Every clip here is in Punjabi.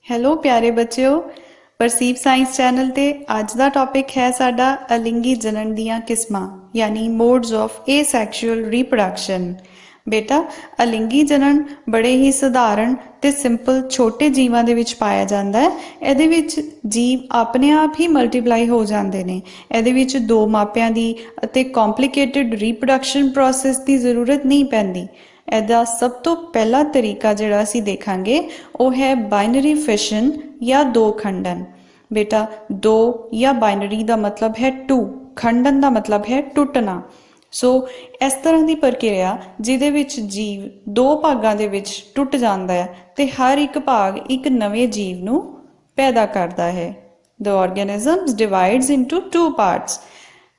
ਹੈਲੋ ਪਿਆਰੇ ਬੱਚਿਓ, ਪਰਸੀਵ ਸਾਇੰਸ ਚੈਨਲ ਤੇ ਅੱਜ ਦਾ ਟੌਪਿਕ ਹੈ ਸਾਡਾ ਅਲਿੰਗੀ ਜਨਨ ਦੀਆਂ ਕਿਸਮਾਂ ਯਾਨੀ ਮੋਡਸ ਆਫ ਏਸੈਕਸ਼ੂਅਲ ਰੀਪਰੋਡਕਸ਼ਨ। ਬੇਟਾ, ਅਲਿੰਗੀ ਜਨਨ ਬੜੇ ਹੀ ਸਧਾਰਨ ਤੇ ਸਿੰਪਲ ਛੋਟੇ ਜੀਵਾਂ ਦੇ ਵਿੱਚ ਪਾਇਆ ਜਾਂਦਾ ਹੈ। ਇਹਦੇ ਵਿੱਚ ਜੀਵ ਆਪਣੇ ਆਪ ਹੀ ਮਲਟੀਪਲਾਈ ਹੋ ਜਾਂਦੇ ਨੇ। ਇਹਦੇ ਵਿੱਚ ਦੋ ਮਾਪਿਆਂ ਦੀ ਅਤੇ ਕੰਪਲਿਕੇਟਿਡ ਰੀਪਰੋਡਕਸ਼ਨ ਪ੍ਰੋਸੈਸ ਦੀ ਜ਼ਰੂਰਤ ਨਹੀਂ ਪੈਂਦੀ। ਇਹਦਾ ਸਭ ਤੋਂ ਪਹਿਲਾ ਤਰੀਕਾ ਜਿਹੜਾ ਅਸੀਂ ਦੇਖਾਂਗੇ ਉਹ ਹੈ ਬਾਈਨਰੀ ਫਿਸ਼ਨ ਜਾਂ ਦੋ ਖੰਡਨ। ਬੇਟਾ, ਦੋ ਜਾਂ ਬਾਈਨਰੀ ਦਾ ਮਤਲਬ ਹੈ ਟੂ, ਖੰਡਨ ਦਾ ਮਤਲਬ ਹੈ ਟੁੱਟਣਾ। ਸੋ ਇਸ ਤਰ੍ਹਾਂ ਦੀ ਪ੍ਰਕਿਰਿਆ ਜਿਹਦੇ ਵਿੱਚ ਜੀਵ ਦੋ ਭਾਗਾਂ ਦੇ ਵਿੱਚ ਟੁੱਟ ਜਾਂਦਾ ਹੈ ਤੇ ਹਰ ਇੱਕ ਭਾਗ ਇੱਕ ਨਵੇਂ ਜੀਵ ਨੂੰ ਪੈਦਾ ਕਰਦਾ ਹੈ। The organism divides into two parts।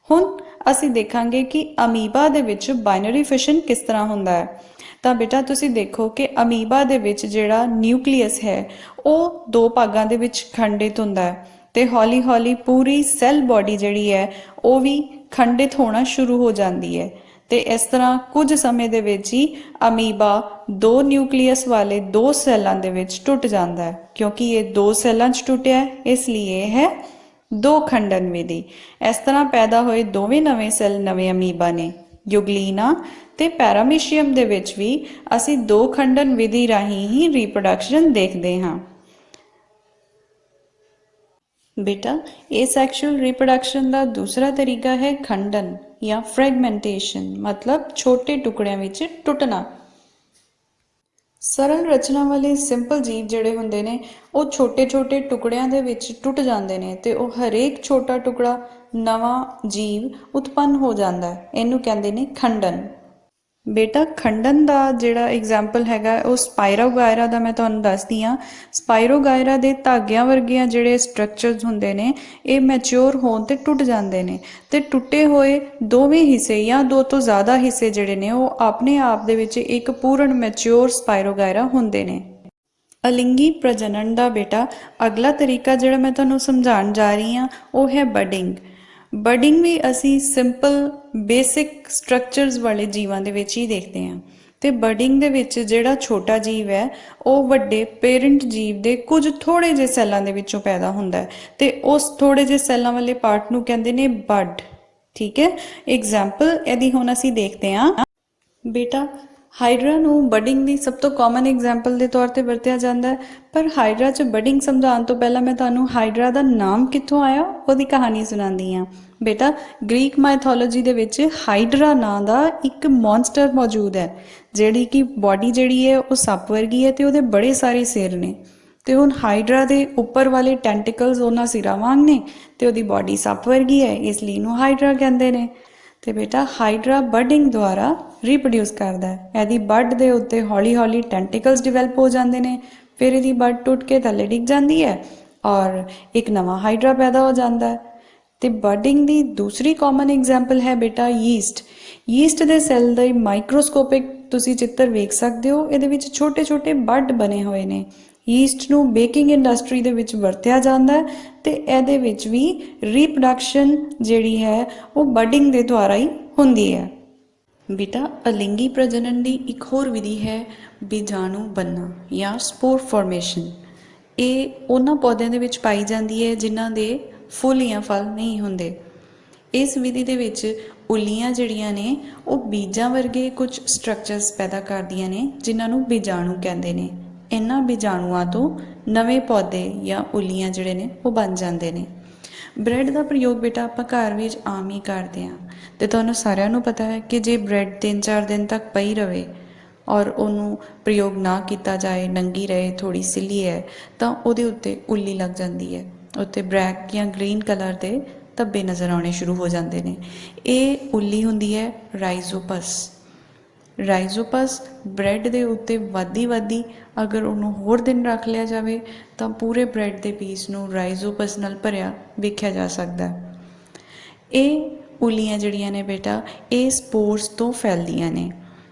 ਹੁਣ ਅਸੀਂ ਦੇਖਾਂਗੇ ਕਿ ਅਮੀਬਾ ਦੇ ਵਿੱਚ ਬਾਈਨਰੀ ਫਿਸ਼ਨ ਕਿਸ ਤਰ੍ਹਾਂ ਹੁੰਦਾ ਹੈ। ਤਾਂ ਬੇਟਾ ਤੁਸੀਂ ਦੇਖੋ ਕਿ ਅਮੀਬਾ ਦੇ ਵਿੱਚ ਜਿਹੜਾ ਨਿਊਕਲੀਅਸ ਹੈ ਉਹ ਦੋ ਭਾਗਾਂ ਦੇ ਵਿੱਚ ਖੰਡਿਤ ਹੁੰਦਾ ਹੈ ਤੇ ਹੌਲੀ ਹੌਲੀ ਪੂਰੀ ਸੈੱਲ ਬੋਡੀ ਜਿਹੜੀ ਹੈ ਉਹ ਵੀ ਖੰਡਿਤ ਹੋਣਾ ਸ਼ੁਰੂ ਹੋ ਜਾਂਦੀ ਹੈ। ਤੇ ਇਸ ਤਰ੍ਹਾਂ ਕੁਝ ਸਮੇਂ ਦੇ ਵਿੱਚ ਹੀ ਅਮੀਬਾ ਦੋ ਨਿਊਕਲੀਅਸ ਵਾਲੇ ਦੋ ਸੈੱਲਾਂ ਦੇ ਵਿੱਚ ਟੁੱਟ ਜਾਂਦਾ ਹੈ। ਕਿਉਂਕਿ ਇਹ ਦੋ ਸੈੱਲਾਂ 'ਚ ਟੁੱਟਿਆ ਇਸ ਲਈ ਇਹ ਹੈ ਦੋ ਖੰਡਨ ਵਿਧੀ। ਇਸ ਤਰ੍ਹਾਂ ਪੈਦਾ ਹੋਏ ਦੋਵੇਂ ਨਵੇਂ ਸੈੱਲ ਨਵੇਂ ਅਮੀਬਾ ਨੇ। ਯੂਗਲੀਨਾ ਤੇ ਪੈਰਾਮੀਸ਼ੀਅਮ ਦੇ ਵਿੱਚ ਵੀ ਅਸੀਂ ਦੋ ਖੰਡਨ ਵਿਧੀ ਰਾਹੀਂ ਹੀ ਰੀਪਰੋਡਕਸ਼ਨ ਦੇਖਦੇ ਹਾਂ। ਬੇਟਾ, ਏਸੈਕਸ਼ੂਅਲ ਰੀਪਰੋਡਕਸ਼ਨ ਦਾ ਦੂਸਰਾ ਤਰੀਕਾ ਹੈ ਖੰਡਨ ਜਾਂ ਫ੍ਰੈਗਮੈਂਟੇਸ਼ਨ, ਮਤਲਬ ਛੋਟੇ ਟੁਕੜਿਆਂ ਵਿੱਚ ਟੁੱਟਣਾ। ਸਰਲ ਰਚਨਾ ਵਾਲੇ ਸਿੰਪਲ ਜੀਵ ਜਿਹੜੇ ਹੁੰਦੇ ਨੇ ਉਹ ਛੋਟੇ ਛੋਟੇ ਟੁਕੜਿਆਂ ਦੇ ਵਿੱਚ ਟੁੱਟ ਜਾਂਦੇ ਨੇ ਤੇ ਉਹ ਹਰੇਕ ਛੋਟਾ ਟੁਕੜਾ ਨਵਾਂ ਜੀਵ ਉਤਪੰਨ ਹੋ ਜਾਂਦਾ ਹੈ। ਇਹਨੂੰ ਕਹਿੰਦੇ ਨੇ ਖੰਡਨ। ਬੇਟਾ, ਖੰਡਨ ਦਾ ਜਿਹੜਾ ਐਗਜ਼ਾਮਪਲ ਹੈਗਾ ਉਹ ਸਪਾਇਰੋਗਾਇਰਾ ਦਾ ਮੈਂ ਤੁਹਾਨੂੰ ਦੱਸਦੀ ਹਾਂ। ਸਪਾਇਰੋਗਾਇਰਾ ਦੇ ਧਾਗਿਆਂ ਵਰਗੀਆਂ ਜਿਹੜੇ ਸਟਰਕਚਰਸ ਹੁੰਦੇ ਨੇ ਇਹ ਮੈਚਿਓਰ ਹੋਣ ਤੇ ਟੁੱਟ ਜਾਂਦੇ ਨੇ ਤੇ ਟੁੱਟੇ ਹੋਏ ਦੋਵੇਂ ਹਿੱਸੇ ਜਾਂ ਦੋ ਤੋਂ ਜ਼ਿਆਦਾ ਹਿੱਸੇ ਜਿਹੜੇ ਨੇ ਉਹ ਆਪਣੇ ਆਪ ਦੇ ਵਿੱਚ ਇੱਕ ਪੂਰਨ ਮੈਚਿਓਰ ਸਪਾਇਰੋਗਾਇਰਾ ਹੁੰਦੇ ਨੇ। ਅਲਿੰਗੀ ਪ੍ਰਜਨਨ ਦਾ ਬੇਟਾ ਅਗਲਾ ਤਰੀਕਾ ਜਿਹੜਾ ਮੈਂ ਤੁਹਾਨੂੰ ਸਮਝਾਉਣ ਜਾ ਰਹੀ ਹਾਂ ਉਹ ਹੈ ਬਡਿੰਗ। ਬਡਿੰਗ ਵੀ ਅਸੀਂ ਸਿੰਪਲ ਬੇਸਿਕ ਸਟਰਕਚਰਸ ਵਾਲੇ ਜੀਵਾਂ ਦੇ ਵਿੱਚ ਹੀ ਦੇਖਦੇ ਹਾਂ ਤੇ ਬਡਿੰਗ ਦੇ ਵਿੱਚ ਜਿਹੜਾ ਛੋਟਾ ਜੀਵ ਹੈ ਉਹ ਵੱਡੇ ਪੇਰੈਂਟ ਜੀਵ ਦੇ ਕੁਝ ਥੋੜੇ ਜਿਹੇ ਸੈੱਲਾਂ ਦੇ ਵਿੱਚੋਂ ਪੈਦਾ ਹੁੰਦਾ ਹੈ ਤੇ ਉਸ ਥੋੜੇ ਜਿਹੇ ਸੈੱਲਾਂ ਵਾਲੇ ਪਾਰਟ ਨੂੰ ਕਹਿੰਦੇ ਨੇ ਬਡ। ਠੀਕ ਹੈ, ਐਗਜ਼ਾਮਪਲ ਇਹਦੀ ਹੁਣ ਅਸੀਂ ਦੇਖਦੇ ਹਾਂ। ਬੇਟਾ, ਹਾਈਡਰਾ ਨੂੰ ਬਡਿੰਗ ਦੀ ਸਭ ਤੋਂ ਕਾਮਨ ਐਗਜ਼ਾਮਪਲ ਦੇ ਤੌਰ ਤੇ ਵਰਤਿਆ ਜਾਂਦਾ ਹੈ, ਪਰ ਹਾਈਡਰਾ 'ਚ ਬਡਿੰਗ ਸਮਝਾਉਣ ਤੋਂ ਪਹਿਲਾਂ ਮੈਂ ਤੁਹਾਨੂੰ ਹਾਈਡਰਾ ਦਾ ਨਾਮ ਕਿੱਥੋਂ ਆਇਆ ਉਹਦੀ ਕਹਾਣੀ ਸੁਣਾਉਂਦੀ ਹਾਂ। ਬੇਟਾ, ਗ੍ਰੀਕ ਮਾਈਥੋਲੋਜੀ ਦੇ ਵਿੱਚ ਹਾਈਡਰਾ ਨਾਂ ਦਾ ਇੱਕ ਮੌਨਸਟਰ ਮੌਜੂਦ ਹੈ ਜਿਹੜੀ ਕਿ ਬੋਡੀ ਜਿਹੜੀ ਹੈ ਉਹ ਸੱਪ ਵਰਗੀ ਹੈ ਤੇ ਉਹਦੇ ਬੜੇ ਸਾਰੇ ਸਿਰ ਨੇ। ਤੇ ਹੁਣ ਹਾਈਡਰਾ ਦੇ ਉੱਪਰ ਵਾਲੇ ਟੈਂਟੀਕਲਸ ਉਹਨਾਂ ਸਿਰਾਂ ਵਾਂਗ ਨੇ ਤੇ ਉਹਦੀ ਬੋਡੀ ਸੱਪ ਵਰਗੀ ਹੈ, ਇਸ ਲਈ ਇਹਨੂੰ ਹਾਈਡਰਾ ਕਹਿੰਦੇ ਨੇ। ਤੇ ਬੇਟਾ, ਹਾਈਡਰਾ ਬਡਿੰਗ ਦੁਆਰਾ ਰੀਪਰੋਡਿਊਸ ਕਰਦਾ ਹੈ। ਇਹਦੀ ਬਡ ਦੇ ਉੱਤੇ ਹੌਲੀ ਹੌਲੀ ਟੈਂਟੀਕਲਸ ਡਿਵੈਲਪ ਹੋ ਜਾਂਦੇ ਨੇ, ਫਿਰ ਇਹਦੀ ਬਡ ਟੁੱਟ ਕੇ ਥੱਲੇ ਡਿੱਗ ਜਾਂਦੀ ਹੈ ਔਰ ਇੱਕ ਨਵਾਂ ਹਾਈਡਰਾ ਪੈਦਾ ਹੋ ਜਾਂਦਾ ਹੈ। ਤੇ ਬਡਿੰਗ ਦੀ ਦੂਸਰੀ ਕਾਮਨ ਐਗਜ਼ਾਮਪਲ ਹੈ ਬੇਟਾ ਯੀਸਟ। ਯੀਸਟ ਦੇ ਸੈੱਲ ਦੇ ਮਾਈਕਰੋਸਕੋਪਿਕ ਤੁਸੀਂ ਚਿੱਤਰ ਵੇਖ ਸਕਦੇ ਹੋ, ਇਹਦੇ ਵਿੱਚ ਛੋਟੇ ਛੋਟੇ ਬਡ ਬਣੇ ਹੋਏ ਨੇ। ਯੀਸਟ ਨੂੰ ਬੇਕਿੰਗ ਇੰਡਸਟਰੀ ਦੇ ਵਿੱਚ ਵਰਤਿਆ ਜਾਂਦਾ ਹੈ ਤੇ ਇਹਦੇ ਵਿੱਚ ਵੀ ਰੀਪਰੋਡਕਸ਼ਨ ਜਿਹੜੀ ਹੈ ਉਹ ਬਡਿੰਗ ਦੇ ਦੁਆਰਾ ਹੀ ਹੁੰਦੀ ਹੈ। ਬੇਟਾ, ਅਲਿੰਗੀ ਪ੍ਰਜਨਨ ਦੀ ਇੱਕ ਹੋਰ ਵਿਧੀ ਹੈ ਬੀਜਾਣੂ ਬਣਨਾ ਜਾਂ ਸਪੋਰ ਫਾਰਮੇਸ਼ਨ। ਇਹ ਉਹਨਾਂ ਪੌਦਿਆਂ ਦੇ ਵਿੱਚ ਪਾਈ ਜਾਂਦੀ ਹੈ ਜਿਨ੍ਹਾਂ ਦੇ ਫੁੱਲ ਜਾਂ ਫਲ ਨਹੀਂ ਹੁੰਦੇ। ਇਸ ਵਿਧੀ ਦੇ ਵਿੱਚ ਉੱਲੀਆਂ ਜਿਹੜੀਆਂ ਨੇ ਉਹ ਬੀਜਾਂ ਵਰਗੇ ਕੁਝ ਸਟਰਕਚਰਸ ਪੈਦਾ ਕਰਦੀਆਂ ਨੇ ਜਿਨ੍ਹਾਂ ਨੂੰ ਬੀਜਾਣੂ ਕਹਿੰਦੇ ਨੇ। ਇਹਨਾਂ ਬੀਜਾਣੂਆਂ ਤੋਂ ਨਵੇਂ ਪੌਦੇ ਜਾਂ ਉੱਲੀਆਂ ਜਿਹੜੇ ਨੇ ਉਹ ਬਣ ਜਾਂਦੇ ਨੇ। ਬ੍ਰੈਡ ਦਾ ਪ੍ਰਯੋਗ ਬੇਟਾ ਆਪਾਂ ਘਰ ਵਿੱਚ ਆਮ ਹੀ ਕਰਦੇ ਹਾਂ ਤੇ ਤੁਹਾਨੂੰ ਸਾਰਿਆਂ ਨੂੰ ਪਤਾ ਹੈ ਕਿ ਜੇ ਬ੍ਰੈਡ 3-4 ਦਿਨ ਤੱਕ ਪਈ ਰਵੇ ਔਰ ਉਹਨੂੰ ਪ੍ਰਯੋਗ ਨਾ ਕੀਤਾ ਜਾਏ, ਨੰਗੀ ਰਹੇ, ਥੋੜ੍ਹੀ ਸਿੱਲੀ ਹੈ ਤਾਂ ਉਹਦੇ ਉੱਤੇ ਉੱਲੀ ਲੱਗ ਜਾਂਦੀ ਹੈ। ਉੱਤੇ ਬਲੈਕ ਜਾਂ ਗ੍ਰੀਨ ਕਲਰ ਦੇ ਧੱਬੇ ਨਜ਼ਰ ਆਉਣੇ ਸ਼ੁਰੂ ਹੋ ਜਾਂਦੇ ਨੇ। ਇਹ ਉੱਲੀ ਹੁੰਦੀ ਹੈ ਰਾਈਜ਼ੋਪਸ। ਰਾਈਜ਼ੋਪਸ ਬ੍ਰੈਡ ਦੇ ਉੱਤੇ ਵੱਧਦੀ ਅਗਰ ਉਹਨੂੰ ਹੋਰ ਦਿਨ ਰੱਖ ਲਿਆ ਜਾਵੇ ਤਾਂ ਪੂਰੇ ਬ੍ਰੈਡ ਦੇ ਪੀਸ ਨੂੰ ਰਾਈਜ਼ੋਪਸ ਨਾਲ ਭਰਿਆ ਵੇਖਿਆ ਜਾ ਸਕਦਾ। ਇਹ ਉੱਲੀਆਂ ਜਿਹੜੀਆਂ ਨੇ ਬੇਟਾ ਇਹ ਸਪੋਰਸ ਤੋਂ ਫੈਲਦੀਆਂ ਨੇ।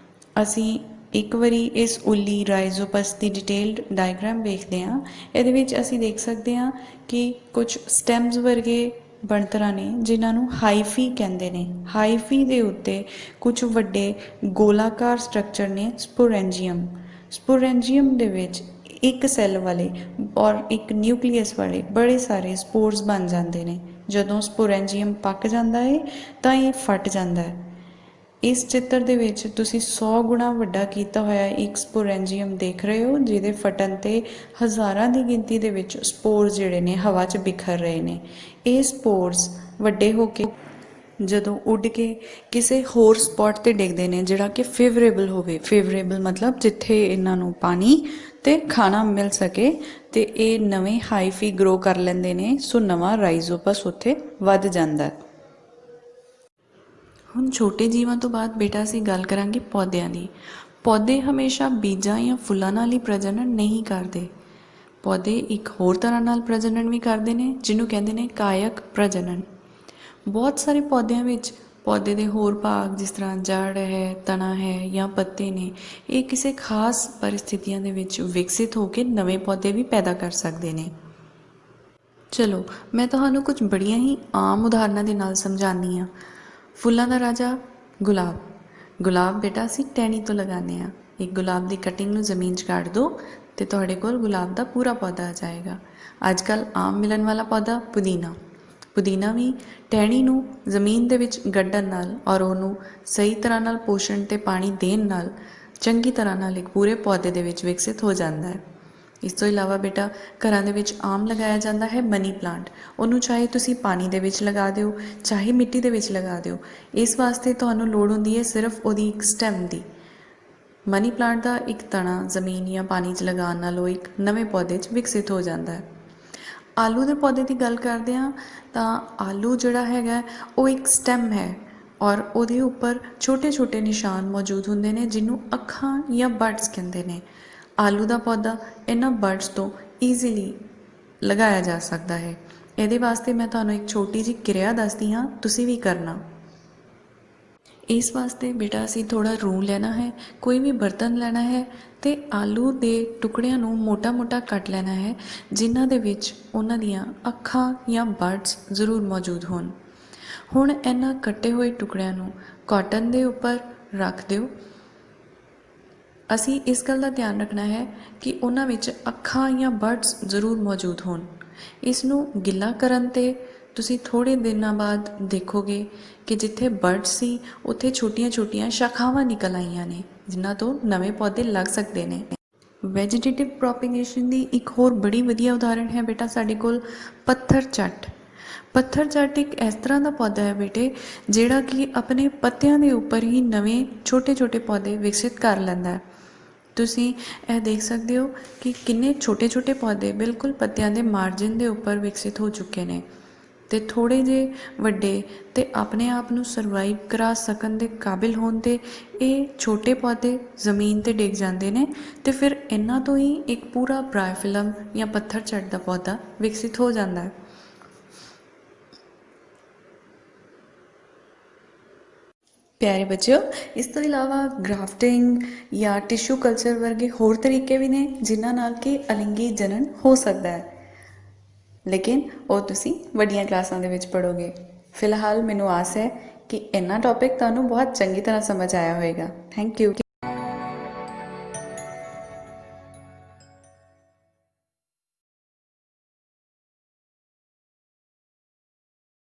ਅਸੀਂ ਇੱਕ ਵਾਰੀ ਇਸ ਉੱਲੀ ਰਾਈਜ਼ੋਪਸ ਦੀ ਡਿਟੇਲਡ ਡਾਇਗਰਾਮ ਵੇਖਦੇ ਹਾਂ। ਇਹਦੇ ਵਿੱਚ ਅਸੀਂ ਦੇਖ ਸਕਦੇ ਹਾਂ ਕਿ ਕੁਝ ਸਟੈਮਸ ਵਰਗੇ ਬਣਤਰਾਂ ਨੇ ਜਿਨ੍ਹਾਂ ਨੂੰ ਹਾਈਫੀ ਕਹਿੰਦੇ ਨੇ। ਹਾਈਫੀ ਦੇ ਉੱਤੇ ਕੁਝ ਵੱਡੇ ਗੋਲਾਕਾਰ ਸਟਰਕਚਰ ਨੇ ਸਪੋਰੈਂਜੀਅਮ। ਸਪੋਰੈਂਜੀਅਮ ਦੇ ਵਿੱਚ ਇੱਕ ਸੈੱਲ ਵਾਲੇ ਔਰ ਇੱਕ ਨਿਊਕਲੀਅਸ ਵਾਲੇ ਬੜੇ ਸਾਰੇ ਸਪੋਰਸ ਬਣ ਜਾਂਦੇ ਨੇ। ਜਦੋਂ ਸਪੋਰੈਂਜੀਅਮ ਪੱਕ ਜਾਂਦਾ ਹੈ ਤਾਂ ਇਹ ਫਟ ਜਾਂਦਾ ਹੈ। ਇਸ ਚਿੱਤਰ ਦੇ ਵਿੱਚ ਤੁਸੀਂ 100 ਗੁਣਾ ਵੱਡਾ ਕੀਤਾ ਹੋਇਆ ਇੱਕ ਸਪੋਰੈਂਜੀਅਮ ਦੇਖ ਰਹੇ ਹੋ, ਜਿਹਦੇ ਫਟਣ 'ਤੇ ਹਜ਼ਾਰਾਂ ਦੀ ਗਿਣਤੀ ਦੇ ਵਿੱਚ ਸਪੋਰਸ ਜਿਹੜੇ ਨੇ ਹਵਾ 'ਚ ਬਿਖਰ ਰਹੇ ਨੇ। ਇਹ ਸਪੋਰਸ ਵੱਡੇ ਹੋ ਕੇ ਜਦੋਂ ਉੱਡ ਕੇ ਕਿਸੇ ਹੋਰ ਸਪੌਟ 'ਤੇ ਡਿੱਗਦੇ ਨੇ ਜਿਹੜਾ ਕਿ ਫੇਵਰੇਬਲ ਹੋਵੇ, ਫੇਵਰੇਬਲ ਮਤਲਬ ਜਿੱਥੇ ਇਹਨਾਂ ਨੂੰ ਪਾਣੀ ਅਤੇ ਖਾਣਾ ਮਿਲ ਸਕੇ, ਅਤੇ ਇਹ ਨਵੇਂ ਹਾਈਫੀ ਗਰੋ ਕਰ ਲੈਂਦੇ ਨੇ। ਸੋ ਨਵਾਂ ਰਾਈਜ਼ੋਪਸ ਉੱਥੇ ਵੱਧ ਜਾਂਦਾ। ਹੁਣ ਛੋਟੇ ਜੀਵਾਂ ਤੋਂ ਬਾਅਦ ਬੇਟਾ ਅਸੀਂ ਗੱਲ ਕਰਾਂਗੇ ਪੌਦਿਆਂ ਦੀ। ਪੌਦੇ ਹਮੇਸ਼ਾ ਬੀਜਾਂ ਜਾਂ ਫੁੱਲਾਂ ਨਾਲ ਹੀ ਪ੍ਰਜਨਨ ਨਹੀਂ ਕਰਦੇ। ਪੌਦੇ ਇੱਕ ਹੋਰ ਤਰ੍ਹਾਂ ਨਾਲ ਪ੍ਰਜਨਨ ਵੀ ਕਰਦੇ ਨੇ, ਜਿਹਨੂੰ ਕਹਿੰਦੇ ਨੇ ਕਾਇਕ ਪ੍ਰਜਨਨ। ਬਹੁਤ ਸਾਰੇ ਪੌਦਿਆਂ ਵਿੱਚ ਪੌਦੇ ਦੇ ਹੋਰ ਭਾਗ ਜਿਸ ਤਰ੍ਹਾਂ ਜੜ ਹੈ, ਤਣਾ ਹੈ ਜਾਂ ਪੱਤੇ ਨੇ, ਇਹ ਕਿਸੇ ਖਾਸ ਪਰਿਸਥਿਤੀਆਂ ਦੇ ਵਿੱਚ ਵਿਕਸਿਤ ਹੋ ਕੇ ਨਵੇਂ ਪੌਦੇ ਵੀ ਪੈਦਾ ਕਰ ਸਕਦੇ ਨੇ। ਚਲੋ ਮੈਂ ਤੁਹਾਨੂੰ ਕੁਝ ਬੜੀਆਂ ਹੀ ਆਮ ਉਦਾਹਰਨਾਂ ਦੇ ਨਾਲ ਸਮਝਾਉਂਦੀ ਹਾਂ। ਫੁੱਲਾਂ ਦਾ ਰਾਜਾ ਗੁਲਾਬ। ਗੁਲਾਬ ਬੇਟਾ ਅਸੀਂ ਟਹਿਣੀ ਤੋਂ ਲਗਾਉਂਦੇ ਹਾਂ। ਇੱਕ ਗੁਲਾਬ ਦੀ ਕਟਿੰਗ ਨੂੰ ਜ਼ਮੀਨ 'ਚ ਕੱਢ ਦਿਓ ਅਤੇ ਤੁਹਾਡੇ ਕੋਲ ਗੁਲਾਬ ਦਾ ਪੂਰਾ ਪੌਦਾ ਆ ਜਾਏਗਾ। ਅੱਜ ਕੱਲ੍ਹ ਆਮ ਮਿਲਣ ਵਾਲਾ ਪੌਦਾ ਪੁਦੀਨਾ। ਪੁਦੀਨਾ ਵੀ ਟਹਿਣੀ ਨੂੰ ਜ਼ਮੀਨ ਦੇ ਵਿੱਚ ਗੱਡਣ ਨਾਲ ਔਰ ਉਹਨੂੰ ਸਹੀ ਤਰ੍ਹਾਂ ਨਾਲ ਪੋਸ਼ਣ ਅਤੇ ਪਾਣੀ ਦੇਣ ਨਾਲ ਚੰਗੀ ਤਰ੍ਹਾਂ ਨਾਲ ਇੱਕ ਪੂਰੇ ਪੌਦੇ ਦੇ ਵਿੱਚ ਵਿਕਸਿਤ ਹੋ ਜਾਂਦਾ ਹੈ। ਇਸ ਤੋਂ ਇਲਾਵਾ ਬੇਟਾ ਘਰਾਂ ਦੇ ਵਿੱਚ ਆਮ ਲਗਾਇਆ ਜਾਂਦਾ ਹੈ ਮਨੀ ਪਲਾਂਟ। ਉਹਨੂੰ ਚਾਹੇ ਤੁਸੀਂ ਪਾਣੀ ਦੇ ਵਿੱਚ ਲਗਾ ਦਿਓ, ਚਾਹੇ ਮਿੱਟੀ ਦੇ ਵਿੱਚ ਲਗਾ ਦਿਓ। ਇਸ ਵਾਸਤੇ ਤੁਹਾਨੂੰ ਲੋੜ ਹੁੰਦੀ ਹੈ ਸਿਰਫ ਉਹਦੀ ਇੱਕ ਸਟੈਮ ਦੀ। ਮਨੀ ਪਲਾਂਟ ਦਾ ਇੱਕ ਤਣਾ ਜ਼ਮੀਨ ਜਾਂ ਪਾਣੀ 'ਚ ਲਗਾਉਣ ਨਾਲ ਉਹ ਇੱਕ ਨਵੇਂ ਪੌਦੇ 'ਚ ਵਿਕਸਿਤ ਹੋ ਜਾਂਦਾ ਹੈ। ਆਲੂ ਦੇ ਪੌਦੇ ਦੀ ਗੱਲ ਕਰਦੇ ਹਾਂ ਤਾਂ ਆਲੂ ਜਿਹੜਾ ਹੈਗਾ ਉਹ ਇੱਕ ਸਟੈਮ ਹੈ ਔਰ ਉਹਦੇ ਉੱਪਰ ਛੋਟੇ ਛੋਟੇ ਨਿਸ਼ਾਨ ਮੌਜੂਦ ਹੁੰਦੇ ਨੇ, ਜਿਹਨੂੰ ਅੱਖਾਂ ਜਾਂ ਬਡਸ ਕਹਿੰਦੇ ਨੇ। ਆਲੂ ਦਾ ਪੌਦਾ ਇਹਨਾਂ ਬਡਸ ਤੋਂ ਈਜ਼ੀਲੀ ਲਗਾਇਆ ਜਾ ਸਕਦਾ ਹੈ। ਇਹਦੇ ਵਾਸਤੇ ਮੈਂ ਤੁਹਾਨੂੰ ਇੱਕ ਛੋਟੀ ਜਿਹੀ ਕਿਰਿਆ ਦੱਸਦੀ ਹਾਂ, ਤੁਸੀਂ ਵੀ ਕਰਨਾ। ਇਸ ਵਾਸਤੇ ਬੇਟਾ ਅਸੀਂ ਥੋੜ੍ਹਾ ਰੂੰ ਲੈਣਾ ਹੈ, ਕੋਈ ਵੀ ਬਰਤਨ ਲੈਣਾ ਹੈ ਅਤੇ ਆਲੂ ਦੇ ਟੁਕੜਿਆਂ ਨੂੰ ਮੋਟਾ ਮੋਟਾ ਕੱਟ ਲੈਣਾ ਹੈ, ਜਿਨ੍ਹਾਂ ਦੇ ਵਿੱਚ ਉਹਨਾਂ ਦੀਆਂ ਅੱਖਾਂ ਜਾਂ ਬਡਸ ਜ਼ਰੂਰ ਮੌਜੂਦ ਹੋਣ। ਹੁਣ ਇਹਨਾਂ ਕੱਟੇ ਹੋਏ ਟੁਕੜਿਆਂ ਨੂੰ ਕਾਟਨ ਦੇ ਉੱਪਰ ਰੱਖ ਦਿਓ। ਅਸੀਂ ਇਸ ਗੱਲ ਦਾ ਧਿਆਨ ਰੱਖਣਾ ਹੈ ਕਿ ਉਹਨਾਂ ਵਿੱਚ ਅੱਖਾਂ ਜਾਂ ਬਡਸ ਜ਼ਰੂਰ ਮੌਜੂਦ ਹੋਣ। ਇਸ ਨੂੰ ਗਿੱਲਾ ਕਰਨ 'ਤੇ ਤੁਸੀਂ ਥੋੜ੍ਹੇ ਦਿਨਾਂ ਬਾਅਦ ਦੇਖੋਗੇ ਕਿ ਜਿੱਥੇ ਬਡਸ ਸੀ ਉੱਥੇ ਛੋਟੀਆਂ ਛੋਟੀਆਂ ਸ਼ਾਖਾਵਾਂ ਨਿਕਲ ਆਈਆਂ ਨੇ, ਜਿਨ੍ਹਾਂ ਤੋਂ ਨਵੇਂ ਪੌਦੇ ਲੱਗ ਸਕਦੇ ਨੇ। ਵੈਜੀਟੇਟਿਵ ਪ੍ਰੋਪੀਗੇਸ਼ਨ ਦੀ ਇੱਕ ਹੋਰ ਬੜੀ ਵਧੀਆ ਉਦਾਹਰਣ ਹੈ ਬੇਟਾ ਸਾਡੇ ਕੋਲ ਪੱਥਰ ਚੱਟ। ਪੱਥਰ ਚੱਟ ਇੱਕ ਇਸ ਤਰ੍ਹਾਂ ਦਾ ਪੌਦਾ ਹੈ ਬੇਟੇ, ਜਿਹੜਾ ਕਿ ਆਪਣੇ ਪੱਤਿਆਂ ਦੇ ਉੱਪਰ ਹੀ ਨਵੇਂ ਛੋਟੇ ਛੋਟੇ ਪੌਦੇ ਵਿਕਸਿਤ ਕਰ ਲੈਂਦਾ ਹੈ। ਤੁਸੀਂ ਇਹ ਦੇਖ ਸਕਦੇ ਹੋ ਕਿ ਕਿੰਨੇ ਛੋਟੇ ਛੋਟੇ ਪੌਦੇ ਬਿਲਕੁਲ ਪੱਤਿਆਂ ਦੇ ਮਾਰਜਿਨ ਦੇ ਉੱਪਰ ਵਿਕਸਿਤ ਹੋ ਚੁੱਕੇ ਨੇ, ਅਤੇ ਥੋੜ੍ਹੇ ਜਿਹੇ ਵੱਡੇ ਅਤੇ ਆਪਣੇ ਆਪ ਨੂੰ ਸਰਵਾਈਵ ਕਰਾ ਸਕਣ ਦੇ ਕਾਬਿਲ ਹੋਣ 'ਤੇ ਇਹ ਛੋਟੇ ਪੌਦੇ ਜ਼ਮੀਨ 'ਤੇ ਡਿੱਗ ਜਾਂਦੇ ਨੇ ਅਤੇ ਫਿਰ ਇਹਨਾਂ ਤੋਂ ਹੀ ਇੱਕ ਪੂਰਾ ਬ੍ਰਾਇਫਿਲਮ ਜਾਂ ਪੱਥਰ ਚੱਟ ਦਾ ਪੌਦਾ ਵਿਕਸਿਤ ਹੋ ਜਾਂਦਾ ਹੈ। ਪਿਆਰੇ ਬੱਚਿਓ, ਇਸ ਤੋਂ ਇਲਾਵਾ ਗ੍ਰਾਫਟਿੰਗ ਜਾਂ ਟਿਸ਼ੂ ਕਲਚਰ ਵਰਗੇ ਹੋਰ ਤਰੀਕੇ ਵੀ ਨੇ ਜਿਨ੍ਹਾਂ ਨਾਲ ਕਿ ਅਲਿੰਗੀ ਜਨਨ ਹੋ ਸਕਦਾ ਹੈ, ਲੇਕਿਨ ਉਹ ਤੁਸੀਂ ਵੱਡੀਆਂ ਕਲਾਸਾਂ ਦੇ ਵਿੱਚ ਪੜ੍ਹੋਗੇ। ਫਿਲਹਾਲ ਮੈਨੂੰ ਆਸ ਹੈ ਕਿ ਇਹਨਾਂ ਟੌਪਿਕ ਤੁਹਾਨੂੰ ਬਹੁਤ ਚੰਗੀ ਤਰ੍ਹਾਂ ਸਮਝ ਆਇਆ ਹੋਵੇਗਾ। Thank you.